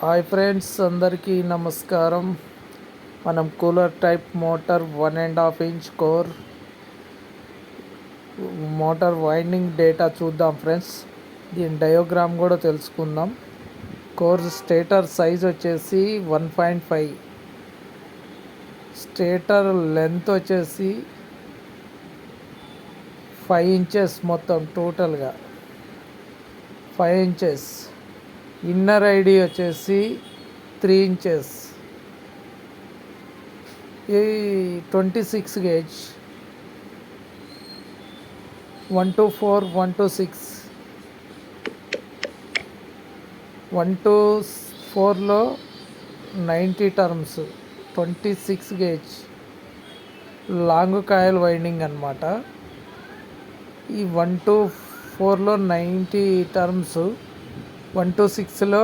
Hi friends, అందరికీ నమస్కారం. మనం cooler type motor 1.5 inch core motor winding data చూద్దాం ఫ్రెండ్స్. దీని డయోగ్రామ్ కూడా తెలుసుకుందాం. కోర్ స్టేటర్ సైజ్ వచ్చేసి 1.5, స్టేటర్ లెంత్ వచ్చేసి 5 ఇంచెస్, మొత్తం టోటల్గా 5 ఇంచెస్. ఇన్నర్ ఐడి వచ్చేసి 3 ఇంచెస్. ఈ 26 gauge 124, 126, 124లో 90 terms, 26 gauge long coil winding అన్నమాట. ఈ 124లో 90 టర్మ్స్, 126లో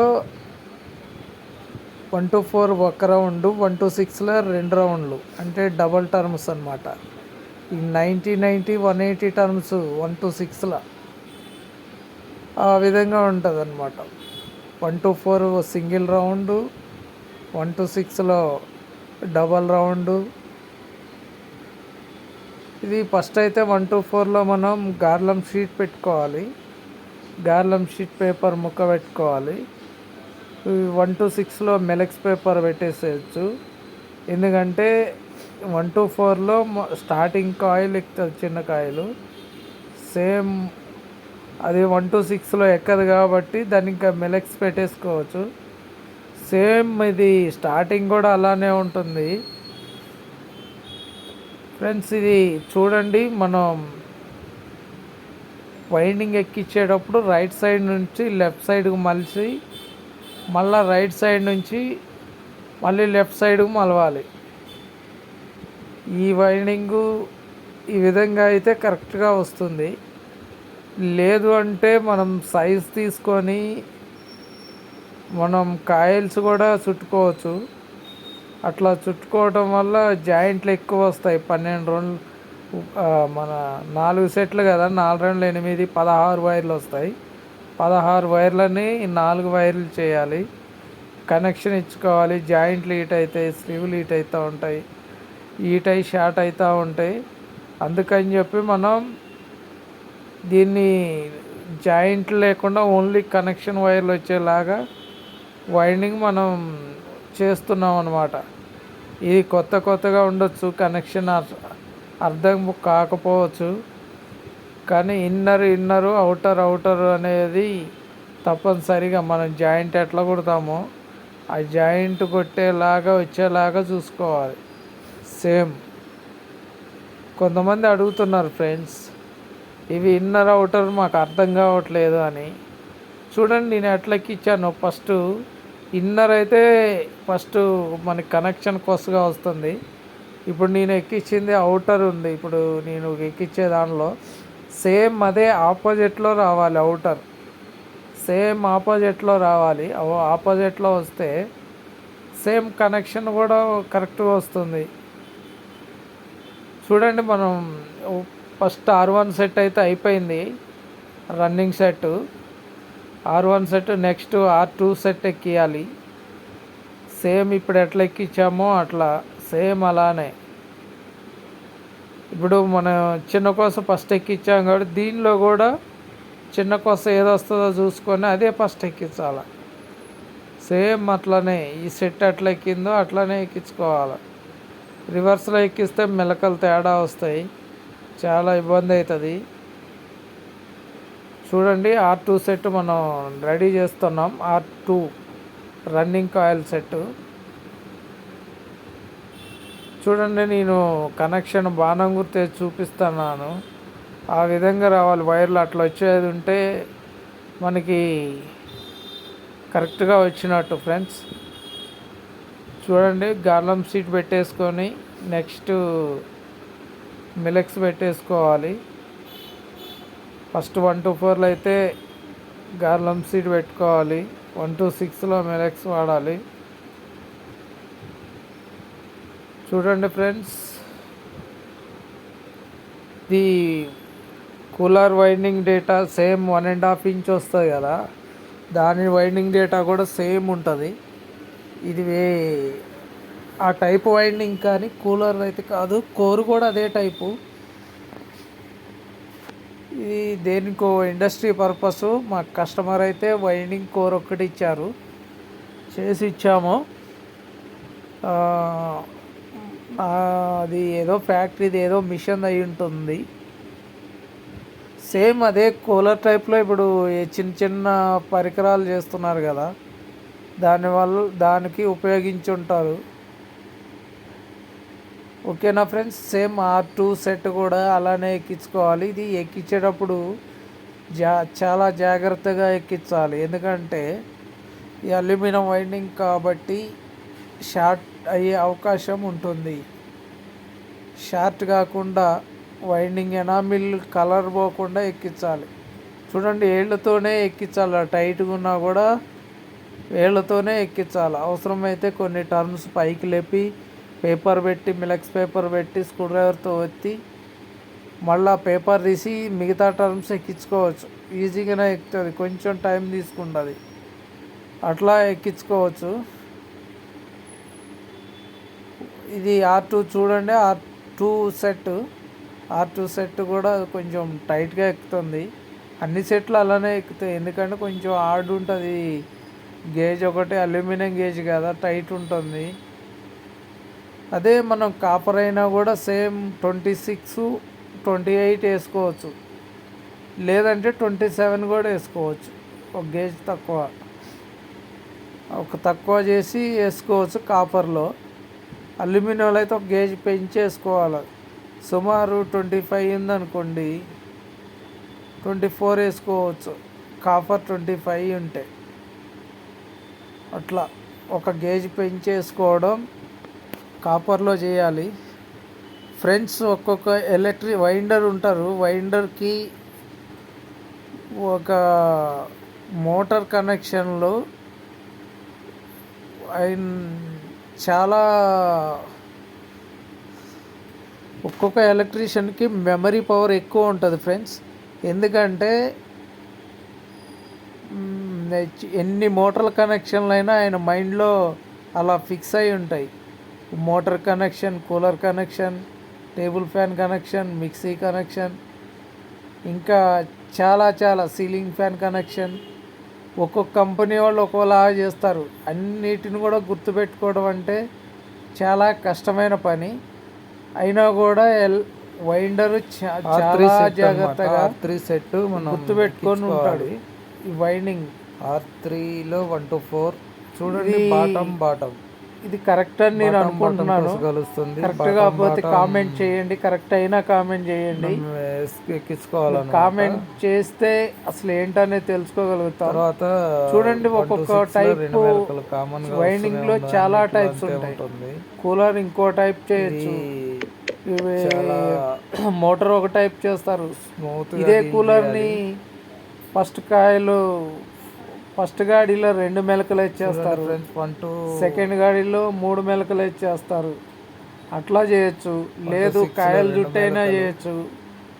124 ఒక రౌండ్, 126లో 2 రౌండ్లు, అంటే డబల్ టర్మ్స్ అన్నమాట. ఈ 90, 180 టర్మ్స్ 126లో ఆ విధంగా ఉంటుంది అన్నమాట. 124 సింగిల్ రౌండ్, 126లో డబల్ రౌండ్. ఇది ఫస్ట్ అయితే 124లో మనం గార్లం షీట్ పెట్టుకోవాలి. గార్లం షీట్ పేపర్ ముక్క పెట్టుకోవాలి. 126లో మెలెక్స్ పేపర్ పెట్టేసేయచ్చు. ఎందుకంటే 124లో స్టార్టింగ్ కాయిల్ ఎక్కుతుంది, చిన్న కాయిల్. సేమ్ అది 126లో ఎక్కదు కాబట్టి దాన్ని ఇంకా మెలెక్స్ పెట్టేసుకోవచ్చు. సేమ్ ఇది స్టార్టింగ్ కూడా అలానే ఉంటుంది ఫ్రెండ్స్. ఇది చూడండి, మనం వైండింగ్ ఎక్కించేటప్పుడు రైట్ సైడ్ నుంచి లెఫ్ట్ సైడ్కి మలిచి, మళ్ళీ రైట్ సైడ్ నుంచి మళ్ళీ లెఫ్ట్ సైడ్కి మలవాలి. ఈ వైండింగు ఈ విధంగా అయితే కరెక్ట్గా వస్తుంది. లేదు అంటే మనం సైజ్ తీసుకొని మనం కాయిల్స్ కూడా చుట్టుకోవచ్చు. అట్లా చుట్టుకోవడం వల్ల జాయింట్లు ఎక్కువ వస్తాయి. 12 రోజులు మన 4 సెట్లు కదా, 4 2 8, 16 వైర్లు వస్తాయి. 16 వైర్లని 4 వైర్లు చేయాలి, కనెక్షన్ ఇచ్చుకోవాలి. జాయింట్లు ఈట్ అవుతాయి, స్లీవ్లు ఈట్ అవుతూ ఉంటాయి, ఈట్ అయి షార్ట్ అవుతూ ఉంటాయి. అందుకని చెప్పి మనం దీన్ని జాయింట్లు లేకుండా ఓన్లీ కనెక్షన్ వైర్లు వచ్చేలాగా వైండింగ్ మనం చేస్తున్నాం అన్నమాట. ఇది కొత్తగా ఉండొచ్చు, కనెక్షన్ అర్థం కాకపోవచ్చు, కానీ ఇన్నరు అవుటర్ అనేది తప్పనిసరిగా మనం జాయింట్ ఎట్లా కొడతామో ఆ జాయింట్ కొట్టేలాగా వచ్చేలాగా చూసుకోవాలి. సేమ్ కొంతమంది అడుగుతున్నారు ఫ్రెండ్స్, ఇవి ఇన్నర్ అవుటర్ మాకు అర్థం కావట్లేదు అని. చూడండి, నేను ఎట్లకి ఇచ్చాను. ఫస్ట్ ఇన్నర్ అయితే ఫస్ట్ మనకి కనెక్షన్ కొత్తగా వస్తుంది. ఇప్పుడు నేను ఎక్కించింది అవుటర్ ఉంది. ఇప్పుడు నేను ఎక్కించే దానిలో సేమ్ అదే ఆపోజిట్లో రావాలి. అవుటర్ సేమ్ ఆపోజిట్లో రావాలి. ఆపోజిట్లో వస్తే సేమ్ కనెక్షన్ కూడా కరెక్ట్గా వస్తుంది. చూడండి, మనం ఫస్ట్ R1 సెట్ అయితే అయిపోయింది, running set. R1 set, next R2 set ఎక్కియాలి. సేమ్ ఇప్పుడు ఎట్లా ఎక్కించామో అట్లా సేమ్ అలానే. ఇప్పుడు మనం చిన్న కోస ఫస్ట్ ఎక్కించాం కాబట్టి దీనిలో కూడా చిన్న కోస ఏది వస్తుందో చూసుకొని అదే ఫస్ట్ ఎక్కించాలి. సేమ్ అట్లనే ఈ సెట్ ఎట్లా ఎక్కిందో అట్లనే ఎక్కించుకోవాలి. రివర్స్లో ఎక్కిస్తే మెలకలు తేడా వస్తాయి, చాలా ఇబ్బంది అవుతుంది. చూడండి, R2 సెట్ మనం రెడీ చేస్తున్నాం. R2 running coil set. చూడండి, నేను కనెక్షన్ బాణం గుర్తే చూపిస్తున్నాను. ఆ విధంగా రావాలి. వైర్లు అట్లా వచ్చేది ఉంటే మనకి కరెక్ట్గా వచ్చినట్టు ఫ్రెండ్స్. చూడండి, గార్లం షీట్ పెట్టేసుకొని నెక్స్ట్ మిలెక్స్ పెట్టేసుకోవాలి. ఫస్ట్ 124లో అయితే గార్లం షీట్ పెట్టుకోవాలి, 126లో మిలెక్స్ వాడాలి. చూడండి ఫ్రెండ్స్, ఇది cooler winding data same 1.5 inch వస్తుంది కదా, దాని వైండింగ్ డేటా కూడా సేమ్ ఉంటుంది. ఇది ఆ టైప్ వైండింగ్ కానీ కూలర్ అయితే కాదు, కోర్ కూడా అదే టైపు. ఇది దేనికో ఇండస్ట్రీ పర్పస్. మా కస్టమర్ అయితే వైండింగ్ కోర్ ఒక్కటి ఇచ్చారు, చేసి ఇచ్చాము. అది ఏదో ఫ్యాక్టరీది ఏదో మిషన్ అయి ఉంటుంది. సేమ్ అదే కూలర్ టైప్లో ఇప్పుడు చిన్న చిన్న పరికరాలు చేస్తున్నారు కదా, దానికి ఉపయోగించి ఉంటారు. ఓకేనా ఫ్రెండ్స్, సేమ్ R2 సెట్ కూడా అలానే ఎక్కించుకోవాలి. ఇది ఎక్కించేటప్పుడు చాలా జాగ్రత్తగా ఎక్కించాలి, ఎందుకంటే ఈ అల్యూమినియం వైండింగ్ కాబట్టి షార్ట్ అయ్యే అవకాశం ఉంటుంది. షార్ట్ కాకుండా వైండింగ్ ఎనామిల్ కలర్ పోకుండా ఎక్కించాలి. చూడండి, ఏళ్ళతోనే ఎక్కించాలి, టైట్గా ఉన్నా కూడా వేళ్ళతోనే ఎక్కించాలి. అవసరమైతే కొన్ని టర్మ్స్ పైకి లేపి పేపర్ పెట్టి, మిలక్స్ పేపర్ పెట్టి స్క్రూ డ్రైవర్తో ఎత్తి మళ్ళీ పేపర్ తీసి మిగతా టర్మ్స్ ఎక్కించుకోవచ్చు. ఈజీగానే ఎక్కుతుంది, కొంచెం టైం తీసుకుంటుంది, అట్లా ఎక్కించుకోవచ్చు. ఇది R2 చూడండి, R2 సెట్ కూడా కొంచెం టైట్గా ఎక్కుతుంది. అన్ని సెట్లు అలానే ఎక్కుతాయి, ఎందుకంటే కొంచెం హార్డ్ ఉంటుంది. గేజ్ ఒకటి అల్యూమినియం గేజ్ కదా, టైట్ ఉంటుంది. అదే మనం కాపర్ అయినా కూడా సేమ్ 26, 28 వేసుకోవచ్చు, లేదంటే 27 కూడా వేసుకోవచ్చు. ఒక గేజ్ తక్కువ చేసి వేసుకోవచ్చు కాపర్లో. అల్యూమినియంలో అయితే ఒక గేజ్ పెంచేసుకోవాలి. సుమారు 25 ఉందనుకోండి, 24 వేసుకోవచ్చు. కాపర్ 25 ఉంటే అట్లా ఒక గేజ్ పెంచేసుకోవడం కాపర్లో చేయాలి. ఫ్రెండ్స్, ఒక్కొక్క ఎలక్ట్రిక్ వైండర్ ఉంటారు, వైండర్కి ఒక మోటార్ కనెక్షన్లో చాలా ఒక్కొక్క ఎలక్ట్రీషియన్కి మెమరీ పవర్ ఎక్కువ ఉంటుంది ఫ్రెండ్స్. ఎందుకంటే ఎన్ని మోటార్ల కనెక్షన్లు అయినా ఆయన మైండ్లో అలా ఫిక్స్ అయి ఉంటాయి. Motor connection, cooler connection, table fan connection, mixie connection, ఇంకా చాలా సీలింగ్ ఫ్యాన్ కనెక్షన్. ఒక్కొక్క కంపెనీ వాళ్ళు ఒక్కోలాగా చేస్తారు. అన్నిటిని కూడా గుర్తుపెట్టుకోవడం అంటే చాలా కష్టమైన పని. అయినా కూడా వైండర్ చాలా జాగ్రత్తగా R3 సెట్ మనం గుర్తుపెట్టుకొని ఉంటాడు. ఈ వైండింగ్ R3లో 1 to 4 చూడండి, బాటం ఇది కరెక్ట్ అని నేను అనుకుంటున్నాను. కరెక్ట్ కాకపోతే కామెంట్ చేయండి, కరెక్ట్ అయినా కామెంట్ చేయండి. ఎక్కించుకోవాలి, కామెంట్ చేస్తే అసలు ఏంటనేది తెలుసుకోగలుగుతాం. తర్వాత చూడండి, ఒక్కొక్క టైప్ వైండింగ్ లో చాలా టైప్స్ ఉంటాయి. కూలర్ ఇంకో టైప్ చేయొచ్చు, మోటార్ ఒక టైప్ చేస్తారు. ఇదే కూలర్ని ఫస్ట్ గాడిలో 2 మెలకలు ఇచ్చేస్తారు, సెకండ్ గాడిలో 3 మెలకలు ఇచ్చేస్తారు. అట్లా చేయొచ్చు, లేదు కాయలు చుట్టైనా చేయొచ్చు.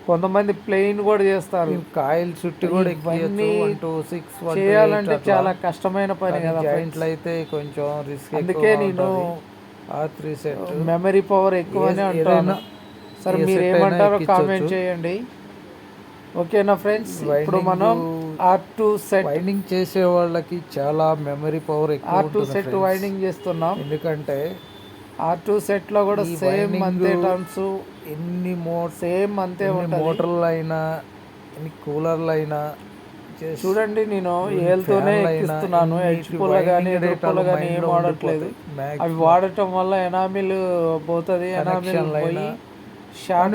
కొంతమంది ప్లెయిన్ కూడా చేస్తారు, కాయలు చుట్టి కూడా. ఇవన్నీ చేయాలంటే చాలా కష్టమైన పని కదా, అయితే కొంచెం రిస్క్. అందుకే నేను R3 సెట్ మెమరీ పవర్ ఎక్కువనే అంటాను. సరే, మీరు ఏమంటారో కామెంట్ చేయండి. ఓకేనా ఫ్రెండ్స్, ఇప్పుడు మనం R2 సెట్ వైండింగ్ చేసే వాళ్ళకి చాలా మెమరీ పవర్ ఎక్కువ. R2 సెట్ వైండింగ్ చేస్తున్నాం, ఎందుకంటే R2 సెట్లో కూడా సేమ్ అంతే టర్మ్స్, సేమ్ అంతే ఉంటుంది. మోటార్లు అయినా ఎన్ని కూలర్లు అయినా చూడండి, నేను ఏళ్ళతోనే ఎక్కిస్తున్నాను. హెచ్పుల్ కానీ ఎదురుపుల్ కానీ ఏం వాడట్లేదు. అవి వాడటం వల్ల ఎనామిల్ పోతుంది, ఎనామిల్ పోయి షార్ట్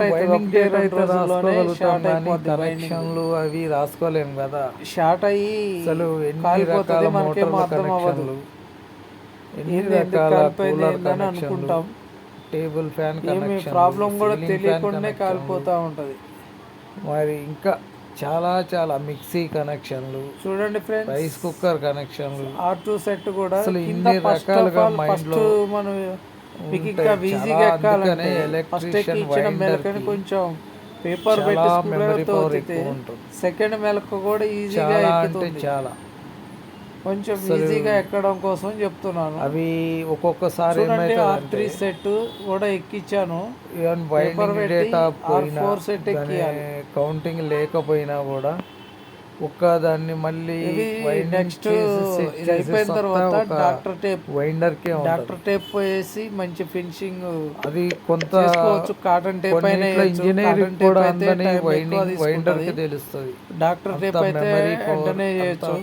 కనెక్షన్లు అవి రాసుకోలేము కదా, షార్ట్ అయ్యి కాలిపోతుంది, మనకేమో అర్థం అవ్వదు. అనుకుంటాం టేబుల్ ఫ్యాన్ ఏమి ప్రాబ్లం కూడా తెలియకుండానే కాలిపోతూ ఉంటుంది. మరి ఇంకా చాలా మిక్సీ కనెక్షన్లు చూడండి ఫ్రెండ్స్, రైస్ కుక్కర్ కనెక్షన్లు, R2 సెట్ కూడా అసలు ఇన్ని రకాలుగా మైండ్లో మనం మీకు ఇంకా ఈజీగా ఎక్కాలంటే ఫస్ట్ ఎక్కించిన మెలకని కొంచెం పేపర్ పెట్టి సెకండ్ మెలక కూడా ఈజీగా ఎక్కుతుంది. చాలా కొంచెం అసలు ఈజీగా ఎక్కడం కోసం చెప్తున్నాను. అవి ఒక్కొక్కసారి చూడండి ఏమవుతుందంటే R3 సెట్ కూడా ఎక్కించాను. ఈవెన్ పేపర్ బైండింగ్ పెట్టి డేటా పోయినా R4 సెట్ దాని ఎక్కియాలి. కౌంటింగ్ లేకపోయినా కూడా దాన్ని మళ్ళీ ఇది వైండింగ్ నెక్స్ట్ చేసి సెట్ ఇది చేసే అయిపోయిన సత్తా తర్వాత ఒక వైండర్కే ఉంటుంది. డాక్టర్ టేప్ వేసి మంచి ఫినిషింగ్ అది కొంత చేసుకోవచ్చు. కాటన్ టేప్ అయినా కొన్నిట్లో వేయచ్చు. ఇంజనీరింగ్ కాటన్ టేప్ కూడా అయితే అందని టైం ఎక్కువ వైండర్కి తీసుకుంటుంది. తెలుస్తుంది. డాక్టర్ అంత టేప్ అయితే మెమరీ పవర్ వెంటనే అంత చేయొచ్చు.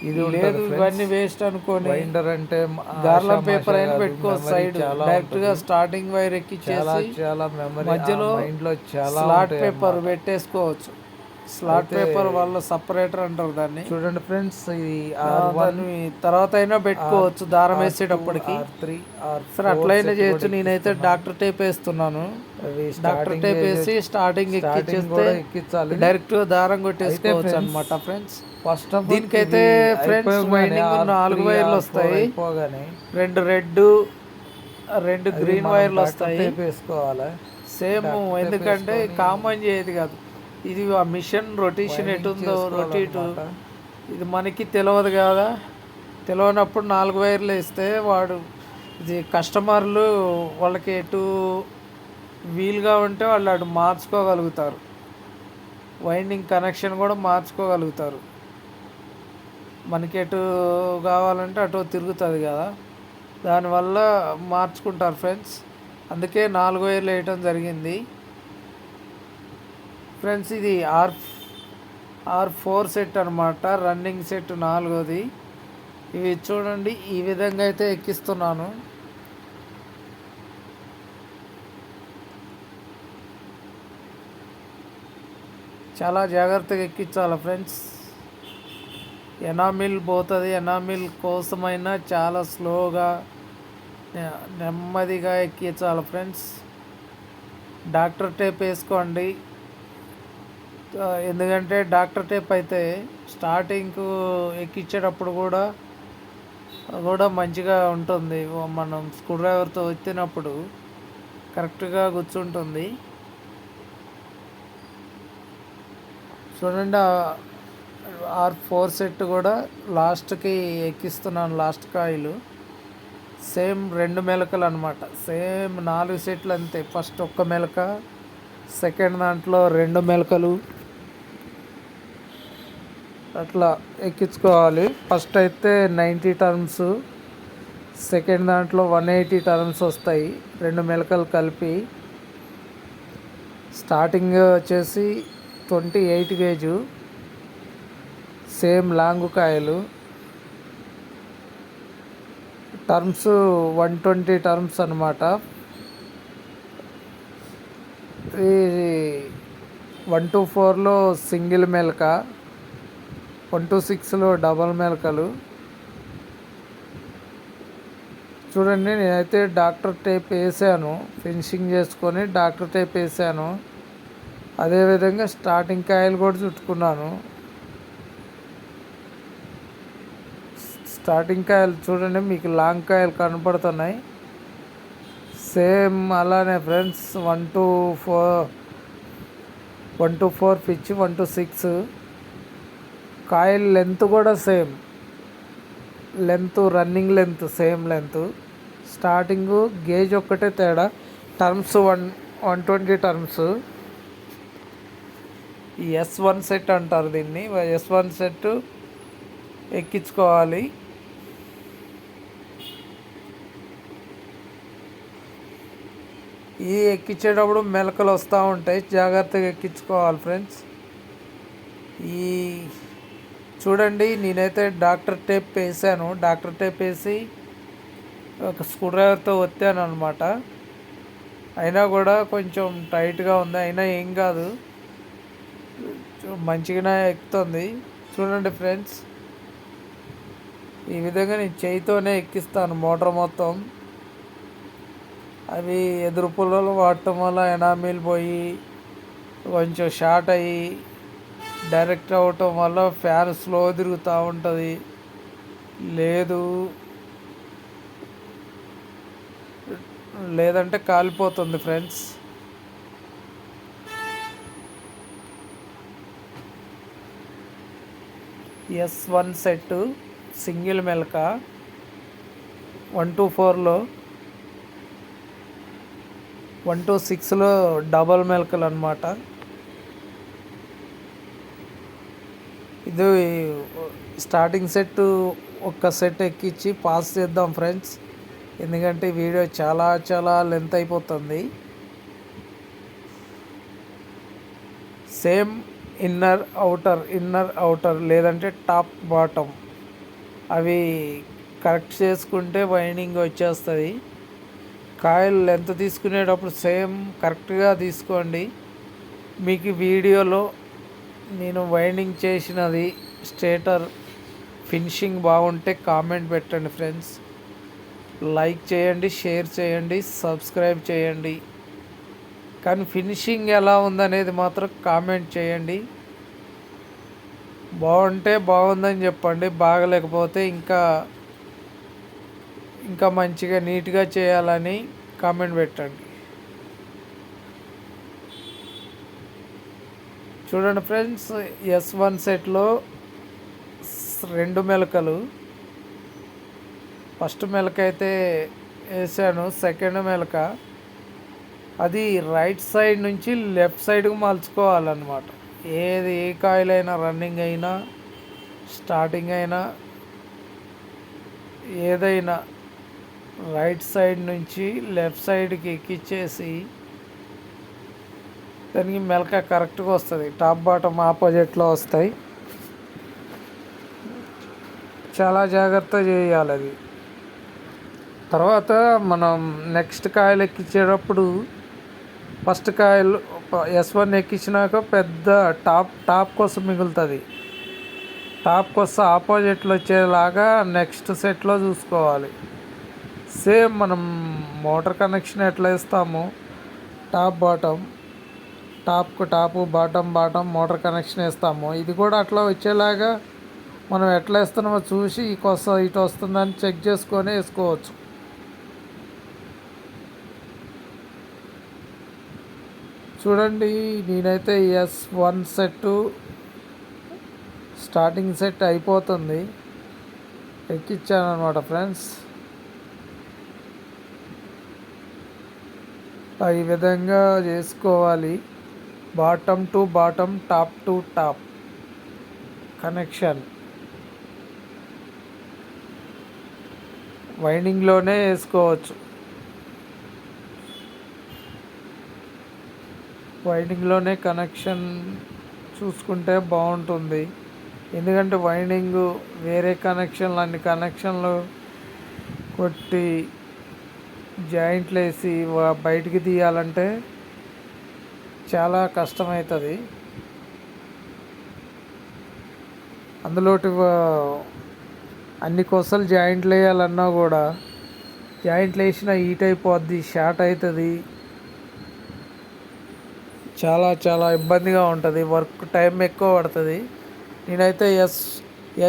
ఇది ఉంటుంది లేదు ఫ్రెండ్స్. ఇవన్నీ వేస్ట్ అనుకొని వైండర్ అంటే గార్లం పేపర్ ఆషామాషా అయినా కాదు, పెట్టుకోవచ్చు. మెమరీ సైడ్ చాలా డైరెక్ట్గా ఉంటుంది. స్టార్టింగ్ వైర్ చాలా ఎక్కిచ్చేసి చాలా మెమరీ మధ్యలో మైండ్లో చాలా స్లాట్ ఉంటాయి పేపర్ అన్నమాట. పెట్టేసుకోవచ్చు. స్లాట్ అయితే పేపర్ వల్ల సపరేటర్ అంటారు దాన్ని. చూడండి ఫ్రెండ్స్, ఇది R1 దాన్ని తర్వాత అయినా పెట్టుకోవచ్చు దారం వేసేటప్పటికి. R3 సరే R4 అట్లయినా సెట్ చేయొచ్చు. కూడా నేనైతే ఎక్కిస్తున్నాను. డాక్టర్ టేప్ వేస్తున్నాను. అవి డాక్టర్ స్టార్టింగ్ టేప్ వేసి స్టార్టింగ్ ఎక్కిచ్చేస్తే కూడా ఎక్కించాలి. డైరెక్ట్గా దారం కొట్టేసుకోవచ్చు friends, అనమాట ఫ్రెండ్స్. ఫస్ట్ ఆఫ్ ఆల్ దీనికైతే ఫ్రెండ్స్ వైండింగ్ 4 వైర్లు వస్తాయి. అయిపోగానే 2 రెడ్ 2 గ్రీన్ వైర్లు వస్తాయి. వేసుకోవాలి సేమ్ ఎందుకంటే కామన్ చేయదు కాదు. ఇది ఆ మిషన్ రొటేషన్ ఎటుందో రొటేటు ఇది మనకి తెలియదు కదా. తెలియనప్పుడు 4 వైర్లు వేస్తే ఇది కస్టమర్లు వాళ్ళకి ఎటు వీలుగా ఉంటే వాళ్ళు అటు మార్చుకోగలుగుతారు. వైండింగ్ కనెక్షన్ కూడా మార్చుకోగలుగుతారు. మనకి ఎటు కావాలంటే అటు తిరుగుతుంది కదా, దానివల్ల మార్చుకుంటారు ఫ్రెండ్స్. అందుకే 4 వైర్లు వేయటం జరిగింది ఫ్రెండ్స్. ఇది R4 సెట్ అనమాట, రన్నింగ్ సెట్ 4ది. ఇవి చూడండి ఈ విధంగా అయితే ఎక్కిస్తున్నాను. చాలా జాగ్రత్తగా ఎక్కించాలి ఫ్రెండ్స్. ఎనామిల్ పోతుంది. ఎనామిల్ కోసమైనా చాలా స్లోగా నెమ్మదిగా ఎక్కించాలి ఫ్రెండ్స్. డాక్టర్ టేప్ వేసుకోండి. ఎందుకంటే డాక్టర్ టేప్ అయితే స్టార్టింగ్కు ఎక్కించేటప్పుడు కూడా మంచిగా ఉంటుంది. మనం స్క్రూ డ్రైవర్తో ఎత్తినప్పుడు కరెక్ట్గా కూర్చుంటుంది. చూడండి R4 సెట్ కూడా లాస్ట్కి ఎక్కిస్తున్నాను. లాస్ట్ కాయిలు సేమ్ 2 మెలకలు అనమాట. సేమ్ 4 సెట్లు అంతే. ఫస్ట్ 1 మెలక, సెకండ్ దాంట్లో 2 మెలకలు, అట్లా ఎక్కించుకోవాలి. ఫస్ట్ అయితే 90 టర్మ్స్, సెకండ్ దాంట్లో 180 టర్మ్స్ వస్తాయి 2 మెలకలు కలిపి. స్టార్టింగ్ వచ్చేసి 28 గేజు, సేమ్ లాంగ్ కాయలు. టర్మ్స్ 120 టర్మ్స్ అనమాట. ఇది 124లో సింగిల్ మెలక, 126లో డబల్ మెలకలు. చూడండి నేనైతే డాక్టర్ టేప్ వేసాను. ఫినిషింగ్ చేసుకొని డాక్టర్ టేప్ వేసాను. అదేవిధంగా స్టార్టింగ్ కాయలు కూడా చుట్టుకున్నాను. స్టార్టింగ్ కాయలు చూడండి మీకు లాంగ్ కాయలు కనపడుతున్నాయి. సేమ్ అలానే friends 1 to 4 pitch, 1 to 6 coil length కూడా same length, running length same length. Starting gauge ఒక్కటే తేడా. Terms 120 terms. S1 సెట్ అంటారు దీన్ని. S1 సెట్ ఎక్కించుకోవాలి. ఈ ఎక్కించేటప్పుడు మెలకలు వస్తూ ఉంటాయి, జాగ్రత్తగా ఎక్కించుకోవాలి ఫ్రెండ్స్. ఈ చూడండి నేనైతే డాక్టర్ టేప్ వేసాను. డాక్టర్ టేప్ వేసి ఒక స్క్రూ డ్రైవర్తో ఒత్తాను అనమాట. అయినా కూడా కొంచెం టైట్గా ఉంది. అయినా ఏం కాదు, మంచిగానే ఎక్కుతుంది. చూడండి ఫ్రెండ్స్ ఈ విధంగా నేను చేయితోనే ఎక్కిస్తాను మోటార్ మొత్తం. అవి ఎదురు పుల్లలు వాడటం వల్ల ఎనామిల్ పోయి కొంచెం షార్ట్ అయ్యి డైరెక్ట్ అవ్వటం వల్ల ఫ్యాన్ స్లో తిరుగుతూ ఉంటుంది. లేదంటే కాలిపోతుంది ఫ్రెండ్స్. S1 సెట్ సింగిల్ మెలక, 124లో, 126లో డబల్ మెలకలు అనమాట. ఇది స్టార్టింగ్ సెట్ ఒక్క సెట్ ఎక్కించి పాస్ చేద్దాం ఫ్రెండ్స్, ఎందుకంటే వీడియో చాలా చాలా లెంత్ అయిపోతుంది. సేమ్ ఇన్నర్ అవుటర్ లేదంటే టాప్ బాటమ్ అవి కరెక్ట్ చేసుకుంటే వైండింగ్ వచ్చేస్తుంది. కాయిల్ లెంత్ తీసుకునేటప్పుడు సేమ్ కరెక్ట్గా తీసుకోండి. మీకు వీడియోలో నేను వైండింగ్ చేసినది స్టేటర్ ఫినిషింగ్ బాగుంటే కామెంట్ పెట్టండి ఫ్రెండ్స్. లైక్ చేయండి, షేర్ చేయండి, సబ్స్క్రైబ్ చేయండి. కానీ ఫినిషింగ్ ఎలా ఉందనేది మాత్రం కామెంట్ చేయండి. బాగుంటే బాగుందని చెప్పండి, బాగలేకపోతే ఇంకా మంచిగా నీట్గా చేయాలని కామెంట్ పెట్టండి. చూడండి ఫ్రెండ్స్, S1 సెట్లో 2 మెలకలు. ఫస్ట్ మెలక అయితే వేసాను, సెకండ్ మెలక అది రైట్ సైడ్ నుంచి లెఫ్ట్ సైడ్కి మలుచుకోవాలన్నమాట. ఏ కాయిల్ అయినా, రన్నింగ్ అయినా, స్టార్టింగ్ అయినా, ఏదైనా రైట్ సైడ్ నుంచి లెఫ్ట్ సైడ్కి ఎక్కిచ్చేసి దానికి మెలక కరెక్ట్గా వస్తుంది. టాప్ బాటమ్ ఆపోజిట్లో వస్తాయి. చాలా జాగ్రత్త చేయాలి అది. తర్వాత మనం నెక్స్ట్ కాయిల్ ఎక్కించేటప్పుడు ఫస్ట్ కాయిల్ S1 ఎక్కించినాక పెద్ద టాప్ కోసం మిగులుతుంది. టాప్ కోసం ఆపోజిట్లో వచ్చేలాగా నెక్స్ట్ సెట్లో చూసుకోవాలి. సేమ్ మనం మోటార్ కనెక్షన్ ఎట్లా ఇస్తామో టాప్ బాటమ్, టాప్కు టాపు, బాటమ్ మోటార్ కనెక్షన్ వేస్తాము. ఇది కూడా అట్లా వచ్చేలాగా మనం ఎట్లా వేస్తున్నామో చూసి ఇటు వస్తుందని చెక్ చేసుకొని వేసుకోవచ్చు. చూడండి, నేనైతే S1 సెట్ స్టార్టింగ్ సెట్ అయిపోతుంది, ఎక్కించాను అనమాట ఫ్రెండ్స్. ఈ విధంగా చేసుకోవాలి. Bottom to bottom, top to top connection వైండింగ్లోనే వేసుకోవచ్చు. వైండింగ్లోనే కనెక్షన్ చూసుకుంటే బాగుంటుంది. ఎందుకంటే వైండింగ్ వేరే అన్ని కనెక్షన్లు కొట్టి జాయింట్లు వేసి బయటికి తీయాలంటే చాలా కష్టమవుతుంది. అందులోటి అన్ని కొసలు జాయింట్లు వేయాలన్నా కూడా జాయింట్లు వేసినా హీట్ అయిపోద్ది, షార్ట్ అవుతుంది. చాలా చాలా ఇబ్బందిగా ఉంటుంది, వర్క్ టైం ఎక్కువ పడుతుంది. నేనైతే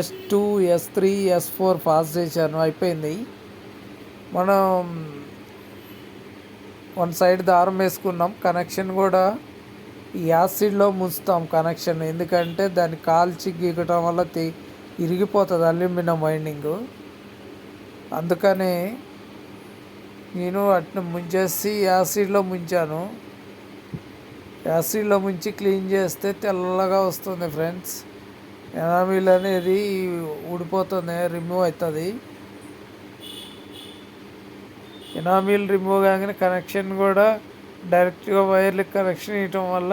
S2, S3, S4 పాస్ చేశాను, అయిపోయింది. మనం వన్ సైడ్ దారం వేసుకున్నాం. కనెక్షన్ కూడా ఈ యాసిడ్లో ముంచుతాం కనెక్షన్, ఎందుకంటే దాన్ని కాల్చి గీకటం వల్ల ఇరిగిపోతుంది అల్యూమినియం వైండింగ్. అందుకనే నేను అట్లా ముంచేసి యాసిడ్లో ముంచాను. యాసిడ్లో ముంచి క్లీన్ చేస్తే తెల్లగా వస్తుంది ఫ్రెండ్స్. ఎనామిల్ అనేది ఊడిపోతుంది, రిమూవ్ అవుతుంది. ఎనామిల్ రిమూవ్ కాగానే కనెక్షన్ కూడా డైరెక్ట్గా వైర్లకి కనెక్షన్ ఇవ్వటం వల్ల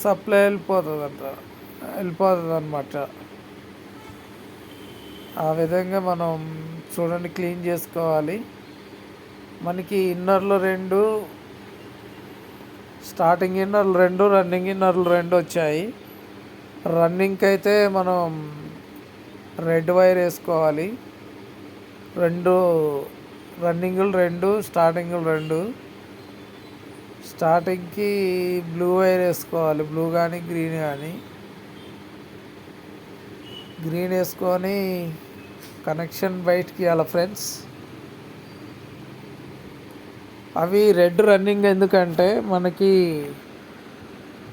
సప్లై వెళ్ళిపోతుంది అన్నమాట. ఆ విధంగా మనం చూడండి క్లీన్ చేసుకోవాలి. మనకి ఇన్నర్లు 2, స్టార్టింగ్ ఇన్నర్లు 2, రన్నింగ్ ఇన్నర్లు 2 వచ్చాయి. రన్నింగ్కి అయితే మనం రెడ్ వైర్ వేసుకోవాలి. 2 రన్నింగులు 2, స్టార్టింగులు 2. స్టార్టింగ్కి బ్లూ వైర్ వేసుకోవాలి, బ్లూ కానీ గ్రీన్ కానీ. గ్రీన్ వేసుకొని కనెక్షన్ బయటికి ఇవ్వాలి ఫ్రెండ్స్. అవి రెడ్ రన్నింగ్ ఎందుకంటే మనకి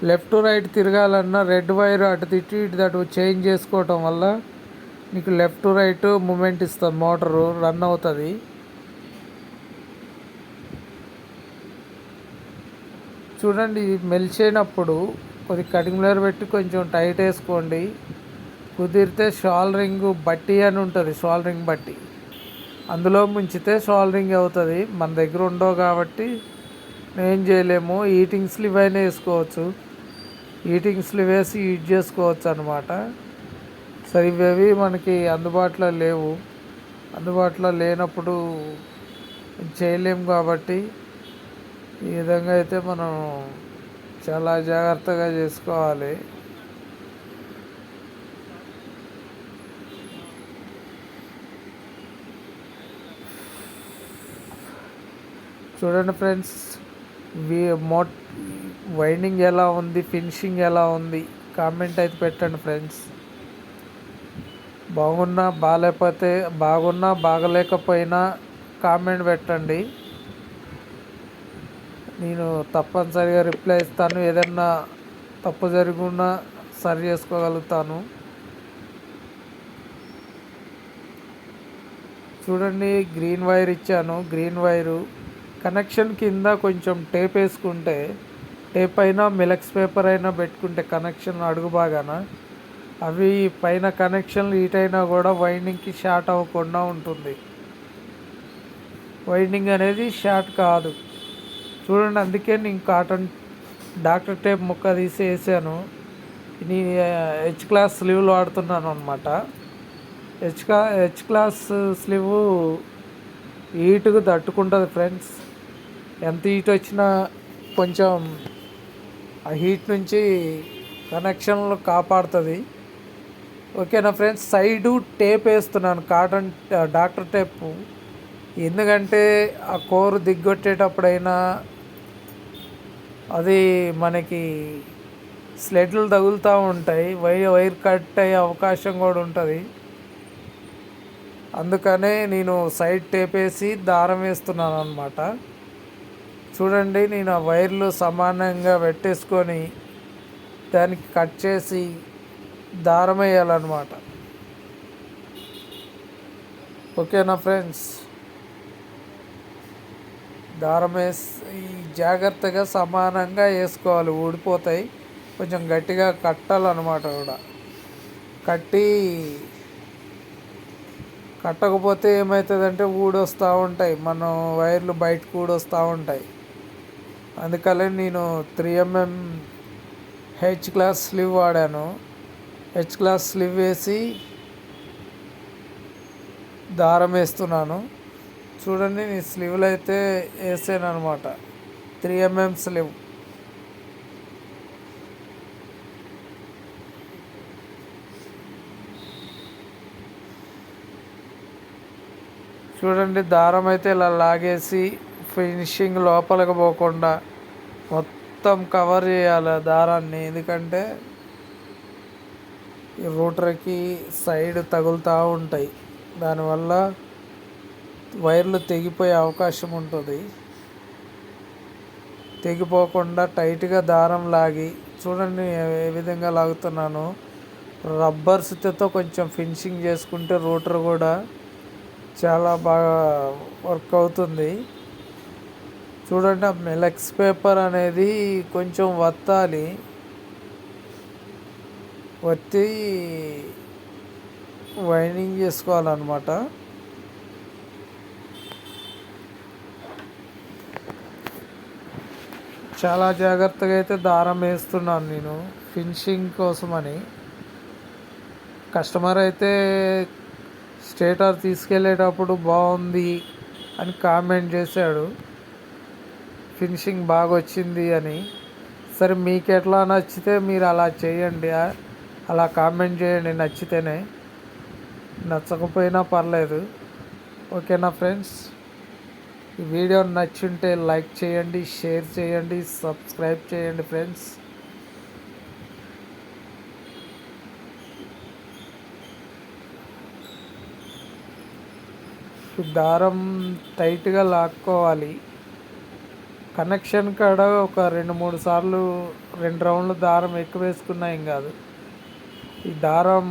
లెఫ్ట్ రైట్ తిరగాలన్నా రెడ్ వైర్ అటు తిట్టి ఇటు చేంజ్ చేసుకోవటం వల్ల మీకు లెఫ్ట్ రైట్ మూమెంట్ ఇస్తుంది, మోటారు రన్ అవుతుంది. చూడండి, ఇది మెల్చేయనప్పుడు కొద్ది కటింగ్ లేయర్ పెట్టి కొంచెం టైట్ వేసుకోండి. కుదిరితే షాల్రింగ్ బట్టి అని ఉంటుంది, షాల్రింగ్ బట్టి అందులో ముంచితే షాల్రింగ్ అవుతుంది. మన దగ్గర ఉండవు కాబట్టి ఏం చేయలేము. హీటింగ్ స్లీవ్ అయినా వేసుకోవచ్చు, హీటింగ్ స్లీవ్ వేసి యూజ్ చేసుకోవచ్చు అనమాట. సరే, ఇవేవి మనకి అందుబాటులో లేవు. అందుబాటులో లేనప్పుడు చేయలేము కాబట్టి ఈ విధంగా అయితే మనం చాలా జాగ్రత్తగా చేసుకోవాలి. చూడండి ఫ్రెండ్స్, వైండింగ్ ఎలా ఉంది, ఫినిషింగ్ ఎలా ఉంది కామెంట్ అయితే పెట్టండి ఫ్రెండ్స్. బాగున్నా బాగలేకపోయినా కామెంట్ పెట్టండి. నేను తప్పనిసరిగా రిప్లై ఇస్తాను. ఏదన్నా తప్పు జరుగున్నా సరి చేసుకోగలుగుతాను. చూడండి, గ్రీన్ వైర్ ఇచ్చాను. గ్రీన్ వైరు కనెక్షన్ కింద కొంచెం టేప్ వేసుకుంటే, టేప్ అయినా మిలక్స్ పేపర్ అయినా పెట్టుకుంటే కనెక్షన్ అడుగు బాగాన అవి పైన కనెక్షన్లు హీట్ అయినా కూడా వైండింగ్కి షార్ట్ అవ్వకుండా ఉంటుంది. వైండింగ్ అనేది షార్ట్ కాదు. చూడండి, అందుకే నేను కాటన్ డాక్టర్ టేప్ ముక్క తీసి వేసాను. నేను హెచ్ క్లాస్ స్లీవ్లు వాడుతున్నాను అనమాట. హెచ్ క్లాస్ స్లీవ్ హీట్కు తట్టుకుంటుంది ఫ్రెండ్స్. ఎంత హీట్ వచ్చినా కొంచెం ఆ హీట్ నుంచి కనెక్షన్లు కాపాడుతుంది. ఓకేనా ఫ్రెండ్స్, సైడు టేప్ వేస్తున్నాను, కాటన్ డాక్టర్ టేప్. ఎందుకంటే ఆ కోరు దిగ్గొట్టేటప్పుడైనా అది మనకి స్లెడ్లు తగులుతూ ఉంటాయి, వైర్ కట్ అయ్యే అవకాశం కూడా ఉంటుంది. అందుకనే నేను సైడ్ టేప్ వేసి దారం వేస్తున్నాను అనమాట. చూడండి, నేను ఆ వైర్లు సమానంగా పెట్టేసుకొని దానికి కట్ చేసి దారం వేయాలన్నమాట. ఓకేనా ఫ్రెండ్స్, దారం వేసి జాగ్రత్తగా సమానంగా వేసుకోవాలి, ఊడిపోతాయి. కొంచెం గట్టిగా కట్టాలన్నమాట. కూడా కట్టకపోతే ఏమవుతుందంటే ఊడొస్తూ ఉంటాయి, మనం వైర్లు బయటకు ఊడొస్తూ ఉంటాయి. అందుకని నేను 3mm హెచ్ క్లాస్ స్లీవ్ వాడాను. హెచ్ క్లాస్ స్లీవ్ వేసి దారం వేస్తున్నాను. చూడండి, నేను స్లీవ్లు అయితే వేసాను అనమాట, 3mm స్లీవ్. చూడండి, దారం అయితే ఇలా లాగేసి ఫినిషింగ్ లోపలికి పోకుండా మొత్తం కవర్ చేయాలి దారాన్ని. ఎందుకంటే ఈ రూటర్కి సైడ్ తగులుతూ ఉంటాయి, దానివల్ల వైర్లు తెగిపోయే అవకాశం ఉంటుంది. తెగిపోకుండా టైట్గా దారం లాగి, చూడండి ఏ విధంగా లాగుతున్నాను. రబ్బర్ సుత్తితో కొంచెం ఫినిషింగ్ చేసుకుంటే రూటర్ కూడా చాలా బాగా వర్క్ అవుతుంది. చూడండి, ఆ మిలక్స్ పేపర్ అనేది కొంచెం వత్తాలి, వత్తి వైండింగ్ చేసుకోవాలన్నమాట. చాలా జాగ్రత్తగా అయితే దారం వేస్తున్నాను నేను ఫినిషింగ్ కోసమని. కస్టమర్ అయితే స్టేటర్ తీసుకెళ్ళేటప్పుడు బాగుంది అని కామెంట్ చేశాడు, ఫినిషింగ్ బాగా వచ్చింది అని. సరే, మీకు ఎట్లా నచ్చితే మీరు అలా చేయండి, అలా కామెంట్ చేయండి నచ్చితేనే. నచ్చకపోయినా పర్లేదు. ఓకేనా ఫ్రెండ్స్, ఈ వీడియో నచ్చుంటే లైక్ చేయండి, షేర్ చేయండి, సబ్స్క్రైబ్ చేయండి ఫ్రెండ్స్. దారం టైట్గా లాక్కోవాలి. కనెక్షన్ కాడ ఒక 2-3 సార్లు 2 రౌండ్లు దారం ఎక్కువ వేసుకున్నా ఏం కాదు. ఈ దారం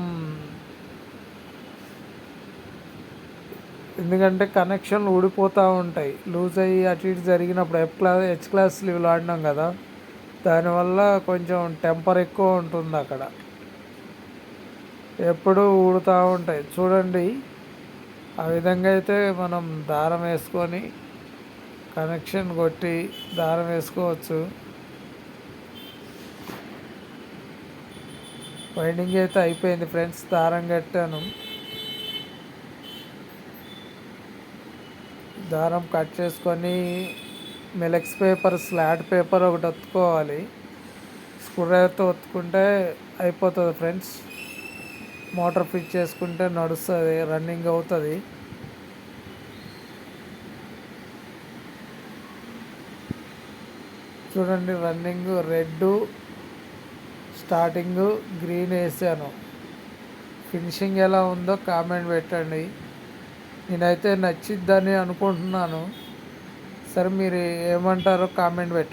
ఎందుకంటే కనెక్షన్లు ఊడిపోతూ ఉంటాయి, లూజ్ అయ్యి అటు ఇటు జరిగినప్పుడు హెచ్ క్లాస్ లీవ్లు ఆడినాం కదా, దానివల్ల కొంచెం టెంపర్ ఎక్కువ ఉంటుంది అక్కడ, ఎప్పుడూ ఊడుతూ ఉంటాయి. చూడండి, ఆ విధంగా అయితే మనం దారం వేసుకొని కనెక్షన్ కొట్టి దారం వేసుకోవచ్చు. వైండింగ్ అయితే అయిపోయింది ఫ్రెండ్స్, దారం కట్టాను. దారం కట్ చేసుకొని మెలెక్స్ పేపర్, స్లాట్ పేపర్ ఒకటి ఒత్తుకోవాలి. స్క్రూ డ్రైవర్తో ఒత్తుకుంటే అయిపోతుంది ఫ్రెండ్స్. మోటార్ ఫిట్ చేసుకుంటే నడుస్తుంది, రన్నింగ్ అవుతుంది. చూడండి, రన్నింగ్ రెడ్, స్టార్టింగ్ గ్రీన్ వేసాను. ఫినిషింగ్ ఎలా ఉందో కామెంట్ పెట్టండి. నేనైతే నచ్చిద్దని అనుకుంటున్నాను. సరే, మీరు ఏమంటారో కామెంట్ పెట్టండి.